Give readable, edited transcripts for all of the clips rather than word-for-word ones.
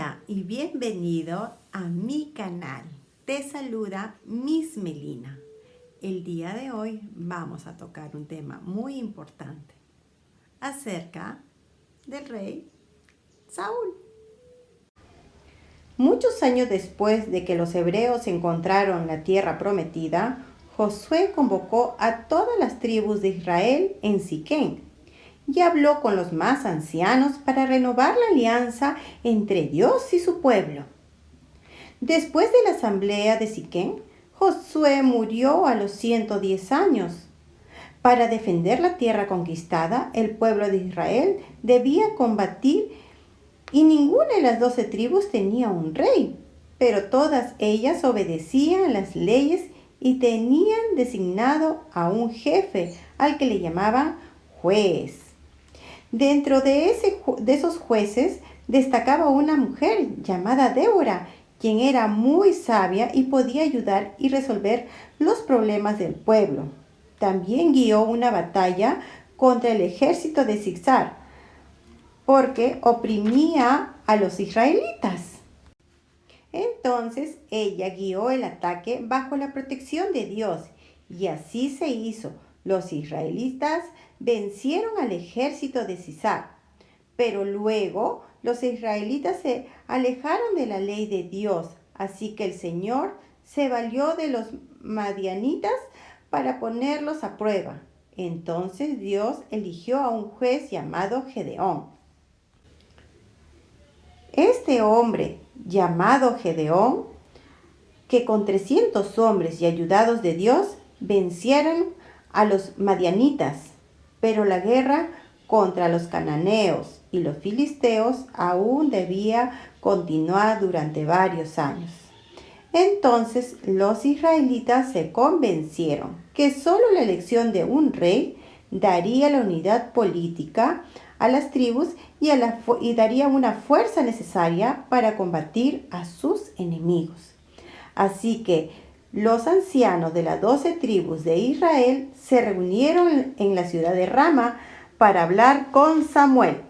Hola y bienvenido a mi canal. Te saluda Miss Melina. El día de hoy vamos a tocar un tema muy importante acerca del rey Saúl. Muchos años después de que los hebreos encontraron la tierra prometida, Josué convocó a todas las tribus de Israel en Siquem y habló con los más ancianos para renovar la alianza entre Dios y su pueblo. Después de la asamblea de Siquem, Josué murió a los 110 años. Para defender la tierra conquistada, el pueblo de Israel debía combatir y ninguna de las 12 tribus tenía un rey, pero todas ellas obedecían las leyes y tenían designado a un jefe al que le llamaban juez. Dentro de esos jueces destacaba una mujer llamada Débora, quien era muy sabia y podía ayudar y resolver los problemas del pueblo. También guió una batalla contra el ejército de Sisar, porque oprimía a los israelitas. Entonces ella guió el ataque bajo la protección de Dios, y así se hizo. Los israelitas vencieron al ejército de Sisar, pero luego los israelitas se alejaron de la ley de Dios, así que el Señor se valió de los madianitas para ponerlos a prueba. Entonces Dios eligió a un juez llamado Gedeón. Este hombre llamado Gedeón, que con 300 hombres y ayudados de Dios vencieron a los madianitas, pero la guerra contra los cananeos y los filisteos aún debía continuar durante varios años. Entonces los israelitas se convencieron que solo la elección de un rey daría la unidad política a las tribus y daría una fuerza necesaria para combatir a sus enemigos. Así que los ancianos de las 12 tribus de Israel se reunieron en la ciudad de Rama para hablar con Samuel,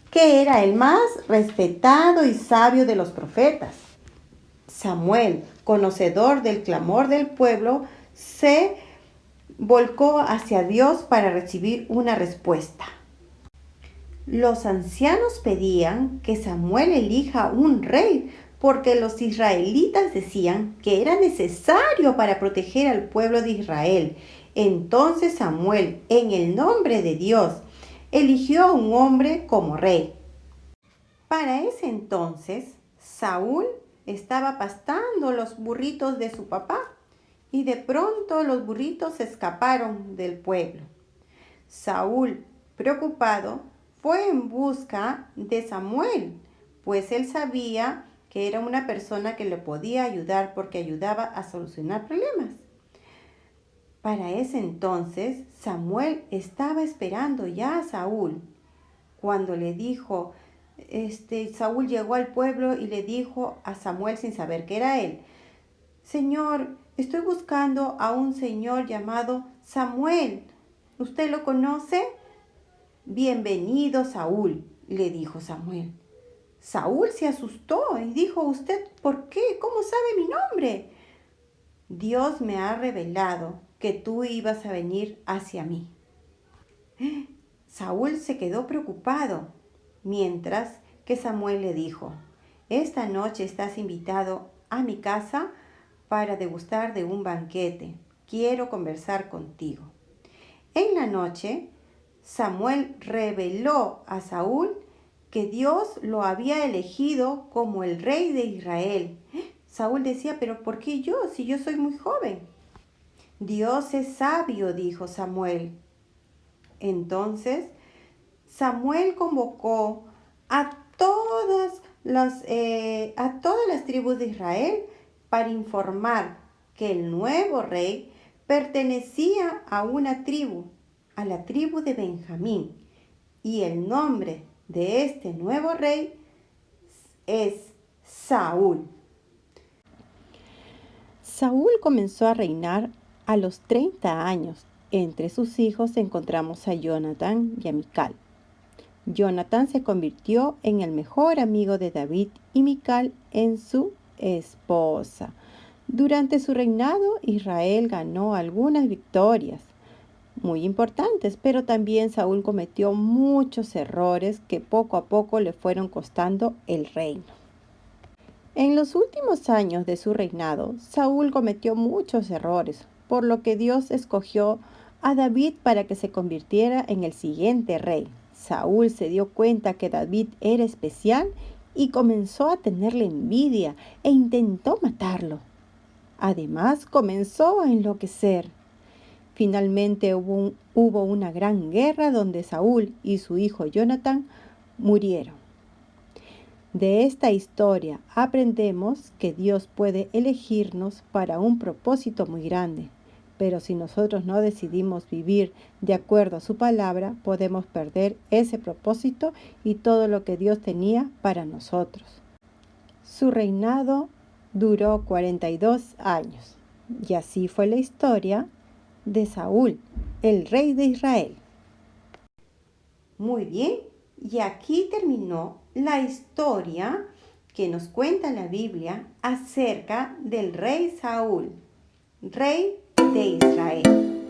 que era el más respetado y sabio de los profetas. Samuel, conocedor del clamor del pueblo, se volcó hacia Dios para recibir una respuesta. Los ancianos pedían que Samuel elija un rey, porque los israelitas decían que era necesario para proteger al pueblo de Israel. Entonces Samuel, en el nombre de Dios, eligió a un hombre como rey. Para ese entonces, Saúl estaba pastando los burritos de su papá y de pronto los burritos se escaparon del pueblo. Saúl, preocupado, fue en busca de Samuel, pues él sabía que era una persona que le podía ayudar porque ayudaba a solucionar problemas. Para ese entonces, Samuel estaba esperando ya a Saúl. Cuando le dijo, Saúl llegó al pueblo y le dijo a Samuel sin saber que era él: Señor, estoy buscando a un señor llamado Samuel. ¿Usted lo conoce? Bienvenido, Saúl, le dijo Samuel. Saúl se asustó y dijo: ¿Usted por qué? ¿Cómo sabe mi nombre? Dios me ha revelado que tú ibas a venir hacia mí. Saúl se quedó preocupado, mientras que Samuel le dijo: esta noche estás invitado a mi casa para degustar de un banquete. Quiero conversar contigo. En la noche, Samuel reveló a Saúl que Dios lo había elegido como el rey de Israel. Saúl decía: ¿pero por qué yo, si yo soy muy joven? Dios es sabio, dijo Samuel. Entonces, Samuel convocó a todas las tribus de Israel para informar que el nuevo rey pertenecía a una tribu, a la tribu de Benjamín, y el nombre de este nuevo rey es Saúl. Saúl comenzó a reinar a los 30 años. Entre sus hijos encontramos a Jonatán y a Mical. Jonatán se convirtió en el mejor amigo de David y Mical en su esposa. Durante su reinado, Israel ganó algunas victorias muy importantes, pero también Saúl cometió muchos errores que poco a poco le fueron costando el reino. En los últimos años de su reinado, Saúl cometió muchos errores, por lo que Dios escogió a David para que se convirtiera en el siguiente rey. Saúl se dio cuenta que David era especial y comenzó a tenerle envidia e intentó matarlo. Además, comenzó a enloquecer. Finalmente hubo una gran guerra donde Saúl y su hijo Jonatán murieron. De esta historia aprendemos que Dios puede elegirnos para un propósito muy grande, pero si nosotros no decidimos vivir de acuerdo a su palabra, podemos perder ese propósito y todo lo que Dios tenía para nosotros. Su reinado duró 42 años, y así fue la historia de Saúl, el rey de Israel. Muy bien, y aquí terminó la historia que nos cuenta la Biblia acerca del rey Saúl, rey de Israel.